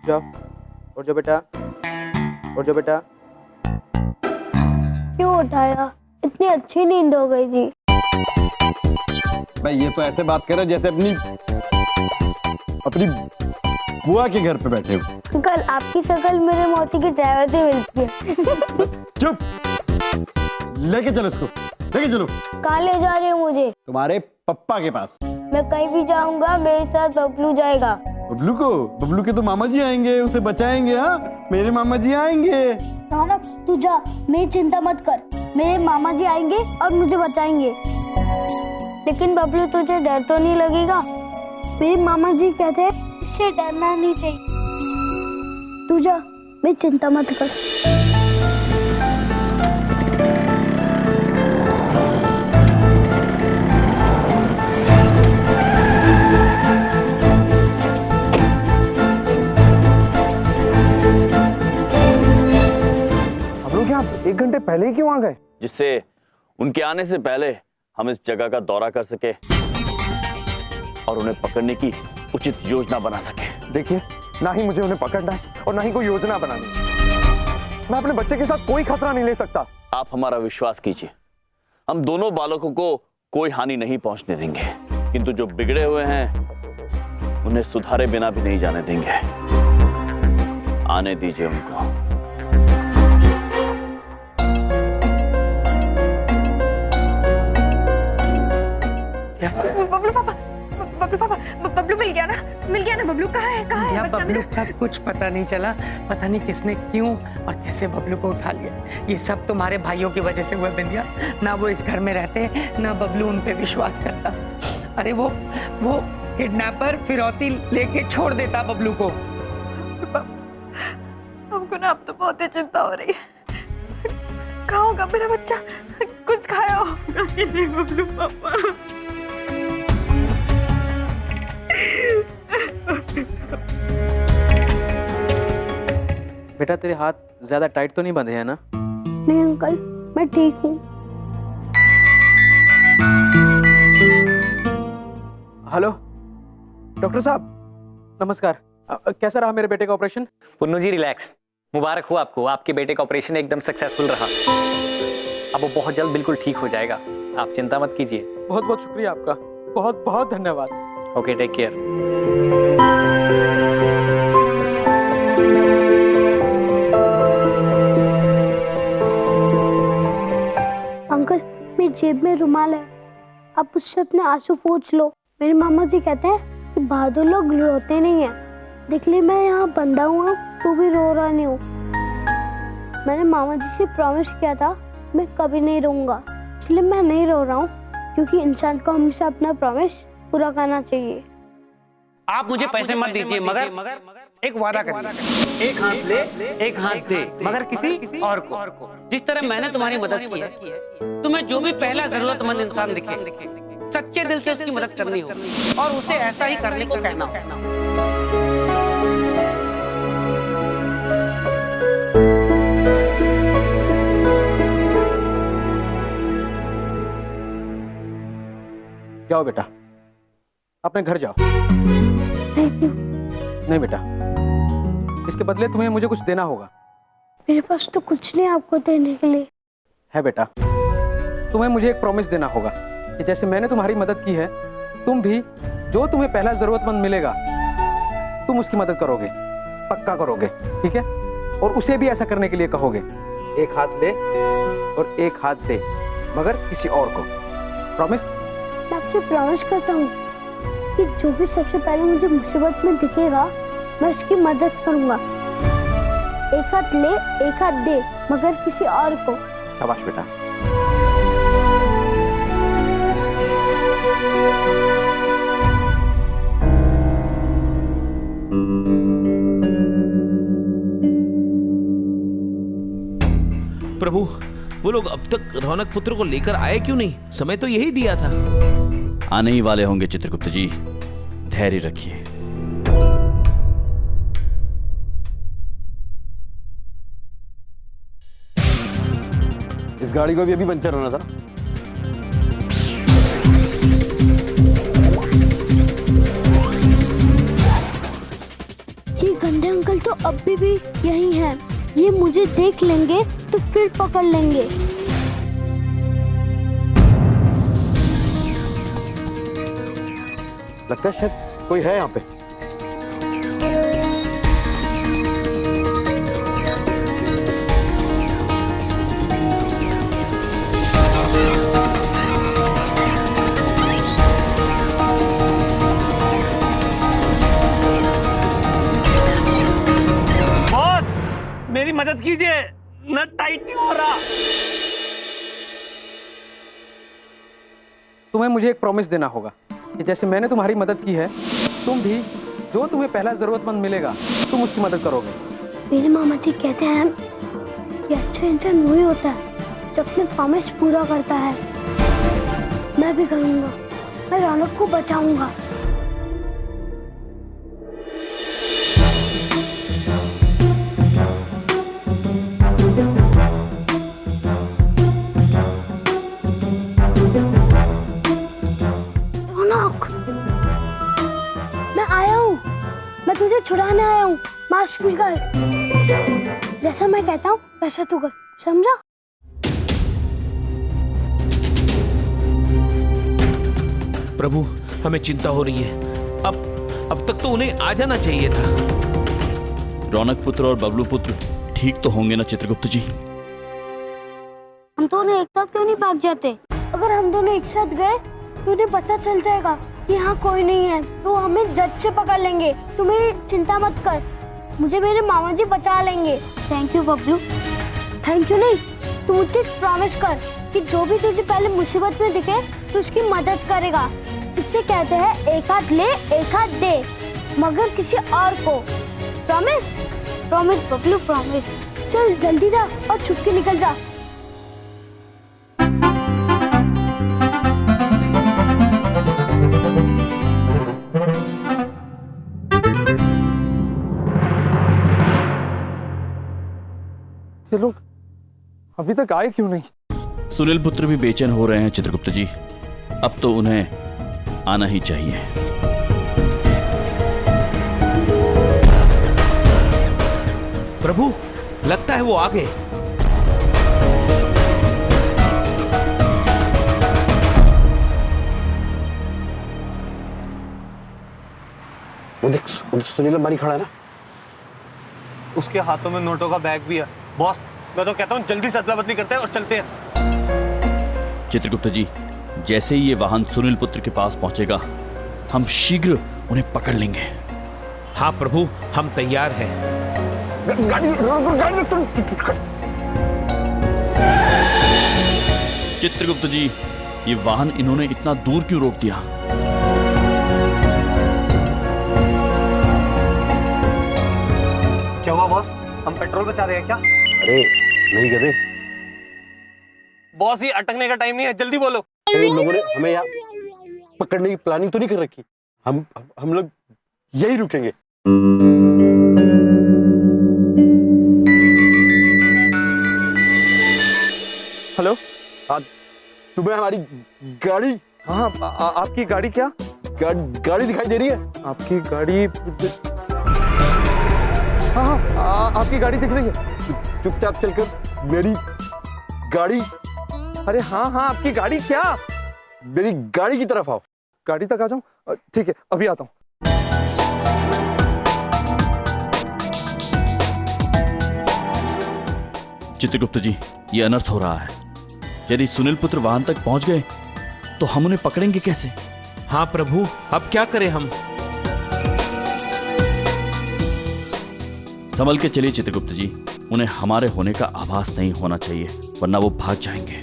जाओ, उठ जाओ बेटा, उठ जाओ बेटा। क्यों उठाया? इतनी अच्छी नींद हो गई जी। भाई ये तो ऐसे बात कर रहे जैसे अपनी बुआ के घर पे बैठे हो। अंकल, आपकी शक्ल मेरे मोती के ड्राइवर से मिलती है। चुप, लेके चलो इसको, लेके चलो। कहाँ ले जा रहे हो मुझे? तुम्हारे पप्पा के पास। मैं कहीं भी जाऊंगा, मेरे साथ बबलू जाएगा। बबलू को? बबलू के तो मामा जी आएंगे, उसे बचाएंगे। हाँ, मेरे मामा जी आएंगे। ना तू जा, मेरी चिंता मत कर। मेरे मामा जी आएंगे और मुझे बचाएंगे। लेकिन बबलू, तुझे डर तो नहीं लगेगा? मेरे मामा जी कहते हैं इससे डरना नहीं चाहिए। तू जा, मेरी चिंता मत कर। आप 1 घंटे पहले ही क्यों आ गए? जिससे उनके आने से पहले हम इस जगह का दौरा कर सके और उन्हें पकड़ने की उचित योजना बना सके। देखिए, ना ही मुझे उन्हें पकड़ना है और ना ही कोई योजना बनानी। मैं अपने बच्चे के साथ कोई खतरा नहीं ले सकता। आप हमारा विश्वास कीजिए, हम दोनों बालकों को कोई हानि नहीं पहुंचने देंगे, किंतु जो बिगड़े हुए हैं उन्हें सुधारे बिना भी नहीं जाने देंगे। आने दीजिए उनको। बबलू पापा, बबलू पापा, बबलू मिल गया ना? मिल गया ना? बबलू कहाँ है? कहाँ है? बबलू का कुछ पता नहीं चला। पता नहीं किसने क्यों और कैसे बबलू को उठा लिया। ये सब तुम्हारे भाइयों की वजह से हुआ बिंदिया। ना वो इस घर में रहते, ना बबलू उन पे विश्वास करता। अरे वो किडनैपर फिरौती लेके छोड़ देता बबलू को। हमको ना अब तो बहुत ही चिंता हो रही है। कहाँ होगा मेरा बच्चा? कुछ खाया होगा कि नहीं बबलू पापा? बेटा, तेरे हाथ ज्यादा टाइट तो नहीं बंधे हैं ना? नहीं अंकल, मैं ठीक हूँ। हेलो डॉक्टर साहब, नमस्कार। कैसा रहा मेरे बेटे का ऑपरेशन? पुन्नू जी रिलैक्स, मुबारक हो आपको। आपके बेटे का ऑपरेशन एकदम सक्सेसफुल रहा। अब वो बहुत जल्द बिल्कुल ठीक हो जाएगा, आप चिंता मत कीजिए। बहुत बहुत शुक्रिया आपका, बहुत बहुत धन्यवाद। Okay, take care. अंकल, मेरी जेब में रुमाल है, आप उससे अपने आंसू पोंछ लो। मेरे मामा जी कहते हैं कि बहादुर लोग रोते नहीं हैं। देख ली, मैं यहाँ बंधा हुआ तो भी रो रहा नहीं हूँ। मैंने मामा जी से प्रॉमिस किया था मैं कभी नहीं रोऊंगा, इसलिए मैं नहीं रो रहा हूँ, क्योंकि इंसान को हमेशा अपना प्रॉमिस पूरा करना चाहिए। आप मुझे पैसे मत दीजिए, मगर एक वादा करिए। एक हाथ ले, एक हाथ दे, मगर किसी और को। जिस तरह मैंने तुम्हारी मदद की है, तुम्हें जो भी पहला जरूरतमंद इंसान दिखे, सच्चे दिल से उसकी मदद करनी हो और उसे ऐसा ही करने को कहना हो। जाओ बेटा, अपने घर जाओ। नहीं बेटा, इसके बदले तुम्हें मुझे कुछ देना होगा। मेरे पास तो कुछ नहीं आपको देने के लिए। है बेटा, तुम्हें मुझे एक प्रॉमिस देना होगा कि जैसे मैंने तुम्हारी मदद की है, तुम भी जो तुम्हें पहला जरूरतमंद मिलेगा तुम उसकी मदद करोगे, पक्का करोगे, ठीक है? और उसे भी ऐसा करने के लिए कहोगे। एक हाथ ले और एक हाथ दे, मगर किसी और को। प्रॉमिस? मैं आपसे प्रॉमिस करता हूँ कि जो भी सबसे पहले मुझे मुसीबत में दिखेगा मैं उसकी मदद करूंगा। एक हाथ ले, एक हाथ दे, मगर किसी और को। शाबाश बेटा। प्रभु, वो लोग अब तक रौनक पुत्र को लेकर आए क्यों नहीं? समय तो यही दिया था। आने ही वाले होंगे चित्रगुप्त जी, धैर्य रखिए। इस गाड़ी को भी अभी पंचर होना था। ये अंधे अंकल तो अभी भी यही हैं। ये मुझे देख लेंगे तो फिर पकड़ लेंगे। लगता है शायद कोई है यहाँ पे। मेरी मदद कीजिए, नट टाइट नहीं हो रहा। तुम्हें मुझे एक प्रॉमिस देना होगा कि जैसे मैंने तुम्हारी मदद की है, तुम भी जो तुम्हें पहला जरूरतमंद मिलेगा तुम उसकी मदद करोगे। मेरे मामा जी कहते हैं कि अच्छा इंसान वही होता है जो अपने प्रॉमिस पूरा करता है। मैं भी करूंगा, मैं रौनक को बचाऊंगा। मैं आया हूँ, मैं तुझे छुड़ाने आया हूँ। मास्क निकाल। जैसा मैं कहता हूँ वैसा तू कर, समझा? प्रभु, हमें चिंता हो रही है। अब तक तो उन्हें आ जाना चाहिए था। रौनक पुत्र और बबलू पुत्र ठीक तो होंगे ना चित्रगुप्त जी? हम दोनों एक साथ क्यों नहीं भाग जाते? अगर हम दोनों एक साथ गए तो उन्हें पता चल जाएगा कि यहाँ कोई नहीं है, तो हमें जज से पकड़ लेंगे। तुम्हें चिंता मत कर, मुझे मेरे मामा जी बचा लेंगे। Thank you Bablu. Thank you नहीं, तू मुझे प्रॉमिस कर कि जो भी तुझे पहले मुसीबत में दिखे तो उसकी मदद करेगा। इससे कहते हैं एक हाथ ले एक हाथ दे, मगर किसी और को। प्रॉमिस? Promise Bablu, promise. चल जल्दी जा और छुप के निकल जा। ये लोग अभी तक आए क्यों नहीं? सुनील पुत्र भी बेचैन हो रहे हैं चित्रगुप्त जी। अब तो उन्हें आना ही चाहिए। प्रभु, लगता है वो आ गए। वो देख सुनील अंबानी खड़ा है ना। उसके हाथों में नोटों का बैग भी है। बॉस, मैं तो कहता हूँ जल्दी से अदला बदली करते हैं और चलते हैं। चित्रगुप्त जी, जैसे ही ये वाहन सुनील पुत्र के पास पहुंचेगा हम शीघ्र उन्हें पकड़ लेंगे। हाँ प्रभु, हम तैयार हैं। चित्रगुप्त जी, ये वाहन इन्होंने इतना दूर क्यों रोक दिया? क्या हुआ बॉस? हम पेट्रोल बचा रहे हैं क्या? अरे नहीं गधे, बॉस ये अटकने का टाइम नहीं है, जल्दी बोलो। इन लोगों ने हमें यहाँ पकड़ने की प्लानिंग तो नहीं कर रखी। हम लोग यही रुकेंगे। हेलो, तुम्हें हमारी गाड़ी? हाँ, आपकी गाड़ी क्या? गाड़ी दिखाई दे रही है? आपकी गाड़ी? हाँ, आपकी गाड़ी दिख रही है। चुपचाप चलकर मेरी गाड़ी। अरे हाँ, आपकी गाड़ी क्या? मेरी गाड़ी की तरफ आओ। गाड़ी तक आ जाऊं? ठीक है, अभी आता हूं। चित्रगुप्त जी, ये अनर्थ हो रहा है। यदि सुनील पुत्र वाहन तक पहुंच गए तो हम उन्हें पकड़ेंगे कैसे? हाँ प्रभु, अब क्या करें हम? संभल के चलिए चित्रगुप्त जी, उन्हें हमारे होने का आभास नहीं होना चाहिए, वरना वो भाग जाएंगे।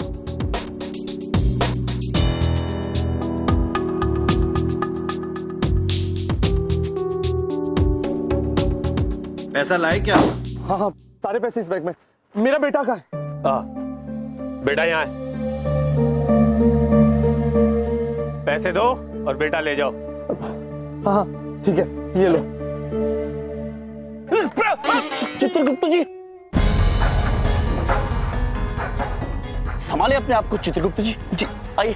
पैसा लाए क्या? हाँ, सारे पैसे इस बैग में। मेरा बेटा कहाँ है? बेटा यहाँ है। पैसे दो और बेटा ले जाओ। हाँ ठीक है, ये लो। चित्रगुप्त जी, संभालिए अपने आप को चित्रगुप्त जी। जी आइए।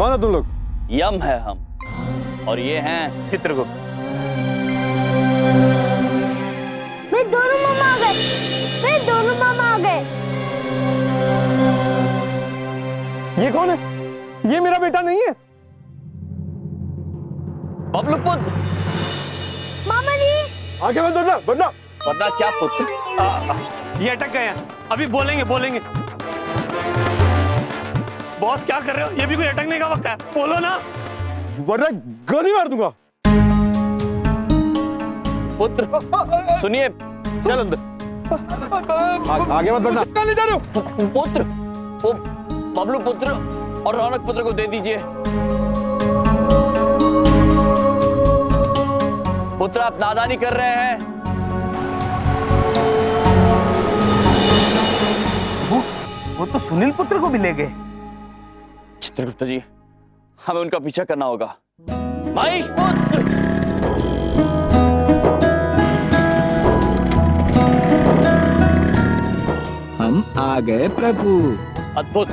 कौन है तुम लोग? यम है हम, और ये हैं चित्रगुप्त। मेरे दोनों मामा आ गए, मेरे दोनों मामा आ गए। ये कौन है? ये मेरा बेटा नहीं है। बबलू पुत्र। मामा जी आगे मत बढ़ना, बढ़ना। वरना क्या पुत्र? ये अटक गए हैं, अभी बोलेंगे बोलेंगे। बॉस क्या कर रहे हो? ये भी कोई अटकने का वक्त है, बोलो ना। वरना गोली मार दूंगा। पुत्र सुनिए, चल अंदर। आगे मत बढ़ना। कहाँ ले जा रहे हो? पुत्र, वो बबलू पुत्र और रौनक पुत्र को दे दीजिए। पुत्र आप नादानी कर रहे हैं। वो तो सुनील पुत्र को भी ले गए। चित्रगुप्त जी, हमें उनका पीछा करना होगा। महेश पुत्र, हम आ गए प्रभु। अद्भुत।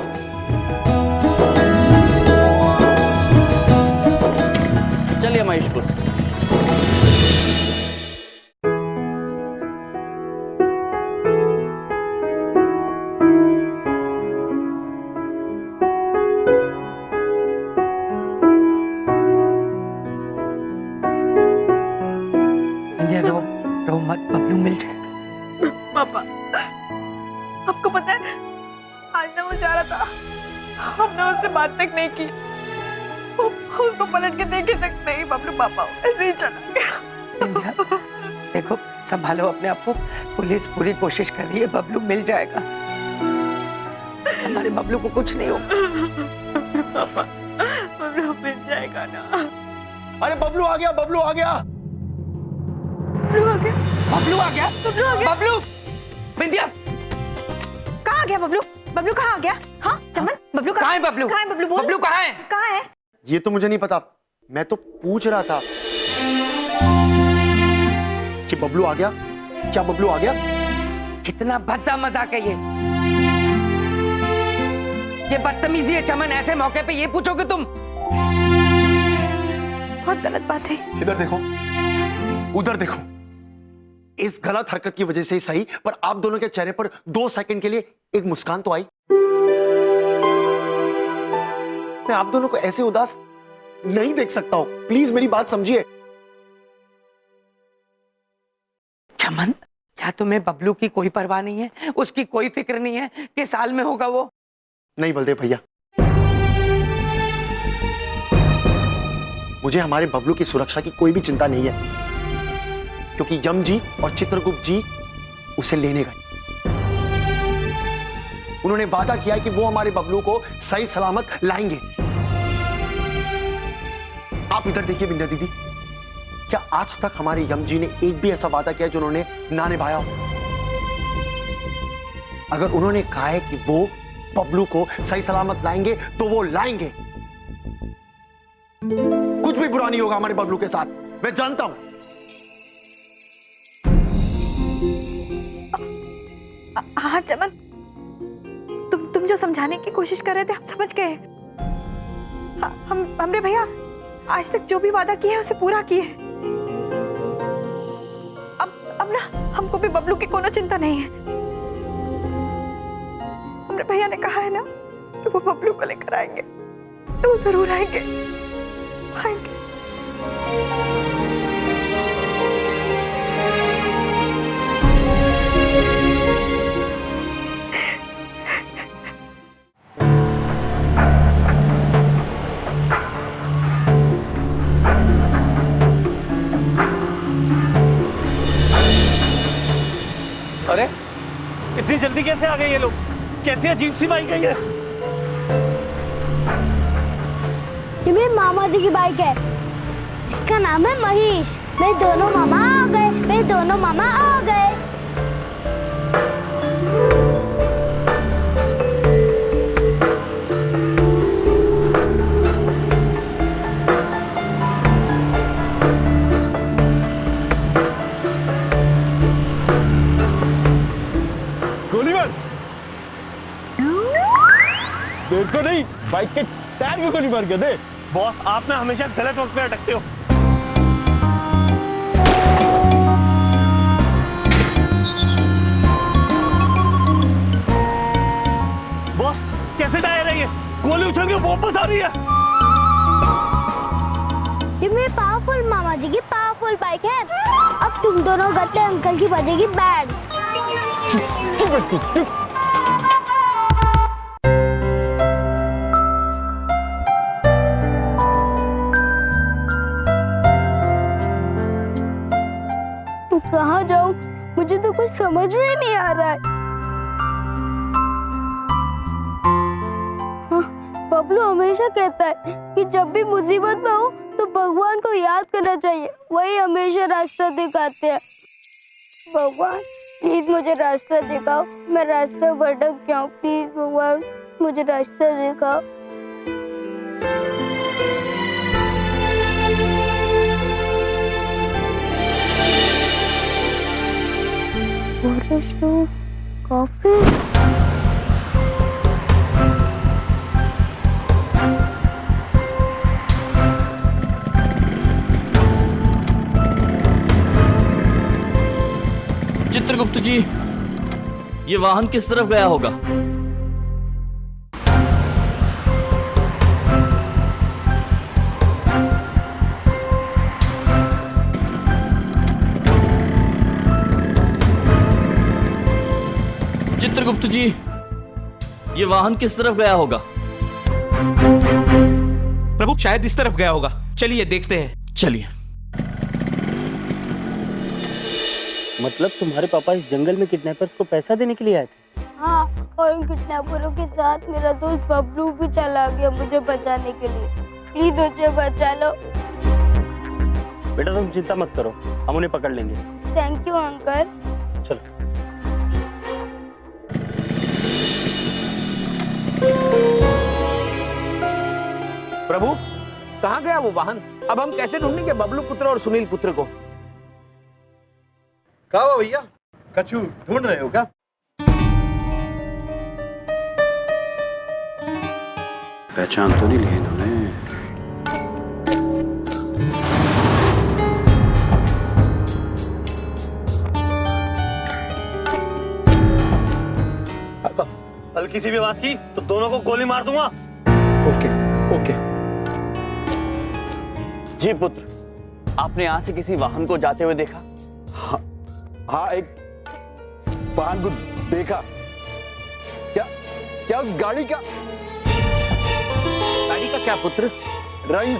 चलिए महेश पुत्र। बबलू मिल जाएगा। पापा, आपको पता है आज ना वो जा रहा था, हमने उससे बात तक नहीं की। उसको पलट के देख ही सकते ही बबलू पापा ऐसे ही चला गया। देखो, संभालो अपने आप को। पुलिस पूरी कोशिश कर रही है, बबलू मिल जाएगा। हमारे बबलू को कुछ नहीं होगा। पापा, बबलू मिल जाएगा ना। अरे बबलू आ गया, बबलू आ गया। बबलू आ गया, बबलू आ गया, बबलू आ गया। बबलू। बिंदिया, कहाँ आ गया बबलू? बबलू कहाँ आ गया? हाँ चमन, बबलू कहाँ है बबलू? कहाँ है बबलू? बोल। बबलू कहाँ है? कहाँ है? ये तो मुझे नहीं पता, मैं तो पूछ रहा था कि बबलू आ गया। क्या बबलू आ गया? कितना भद्दा मजाक है ये। ये बदतमीजी है चमन, ऐसे मौके पे ये पूछोगे तुम? बहुत गलत बात है। इधर देखो, उधर देखो। इस गलत हरकत की वजह से ही सही, पर आप दोनों के चेहरे पर 2 सेकंड के लिए एक मुस्कान तो आई। मैं आप दोनों को ऐसे उदास नहीं देख सकता हूं। प्लीज मेरी बात समझिए। चमन, क्या तुम्हें बबलू की कोई परवाह नहीं है? उसकी कोई फिक्र नहीं है कि साल में होगा वो? नहीं बलदेव भैया, मुझे हमारे बबलू की सुरक्षा की कोई भी चिंता नहीं है, क्योंकि यम जी और चित्रगुप्त जी उसे लेने गए। उन्होंने वादा किया कि वो हमारे बबलू को सही सलामत लाएंगे। आप इधर देखिए बिंदिया दीदी, क्या आज तक हमारे यम जी ने एक भी ऐसा वादा किया जो उन्होंने ना निभाया हो? अगर उन्होंने कहा है कि वो बबलू को सही सलामत लाएंगे तो वो लाएंगे। कुछ भी बुरा नहीं होगा हमारे बबलू के साथ, मैं जानता हूं। हाँ चमन, तुम जो समझाने की कोशिश कर रहे थे हम समझ गए। हमरे भैया आज तक जो भी वादा किया है उसे पूरा किए। अब ना हमको भी बबलू की कोनो चिंता नहीं है। हमरे भैया ने कहा है ना कि वो बबलू को लेकर आएंगे, तो जरूर आएंगे, आएंगे। अरे इतनी जल्दी कैसे आ गए ये लोग? कैसे अजीब सी बाइक है ये? ये मेरे मामा जी की बाइक है। इसका नाम है महेश। मेरे दोनों मामा आ गए, मेरे दोनों मामा आ गए। गोली मार। देखो नहीं, बाइक के टायर क्यों नहीं मार गया? दे। बॉस, आप ना हमेशा गलत वक्त पे अटकते हो। बॉस, कैसे टायर है ये? गोली उछल के वापस आ रही है। ये मेरे पावरफुल मामा जी की पावरफुल बाइक है। अब तुम दोनों गट्टे अंकल की बजेगी बैंड। चुप। कहाँ जाऊँ? मुझे तो कुछ समझ में ही नहीं आ रहा है। हाँ, बबलू हमेशा कहता है कि जब भी मुसीबत में हो तो भगवान को याद करना चाहिए, वही हमेशा रास्ता दिखाते हैं। भगवान प्लीज मुझे रास्ता दिखाओ, मैं रास्ता भटक जाऊँ। प्लीज भगवान मुझे रास्ता दिखाओ। कॉफी। चित्रगुप्त जी, ये वाहन किस तरफ गया होगा? चित्रगुप्त जी, ये वाहन किस तरफ गया होगा? प्रभु, शायद इस तरफ गया होगा। चलिए देखते हैं। चलिए। मतलब तुम्हारे पापा इस जंगल में किडनैपर्स को पैसा देने के लिए आए थे? हाँ, और उन किडनैपरों के साथ मेरा दोस्त बबलू भी चला गया मुझे बचाने के लिए। प्लीज मुझे बचा लो। बेटा तुम चिंता मत करो, हम उन्हें पकड़ लेंगे। Thank you uncle. चलो। प्रभु, कहाँ गया वो वाहन? अब हम कैसे ढूंढेंगे बबलू पुत्र और सुनील पुत्र को? क्या हुआ भैया? कछु ढूंढ रहे हो क्या? पहचान तो नहीं ली इन्होंने। हल्की सी भी आवाज की तो दोनों को गोली मार दूंगा। ओके। जी पुत्र, आपने यहाँ से किसी वाहन को जाते हुए देखा? हाँ, एक वाहन को देखा। क्या गाड़ी का क्या पुत्र? रंग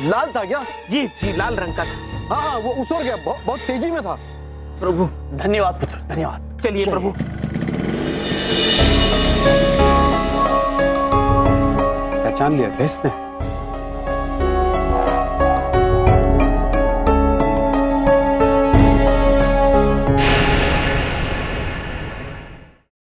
लाल था क्या? जी, लाल रंग का था। हाँ, वो उतर गया, बहुत तेजी में था। प्रभु धन्यवाद पुत्र, धन्यवाद। चलिए प्रभु। पहचान लिया था इसने।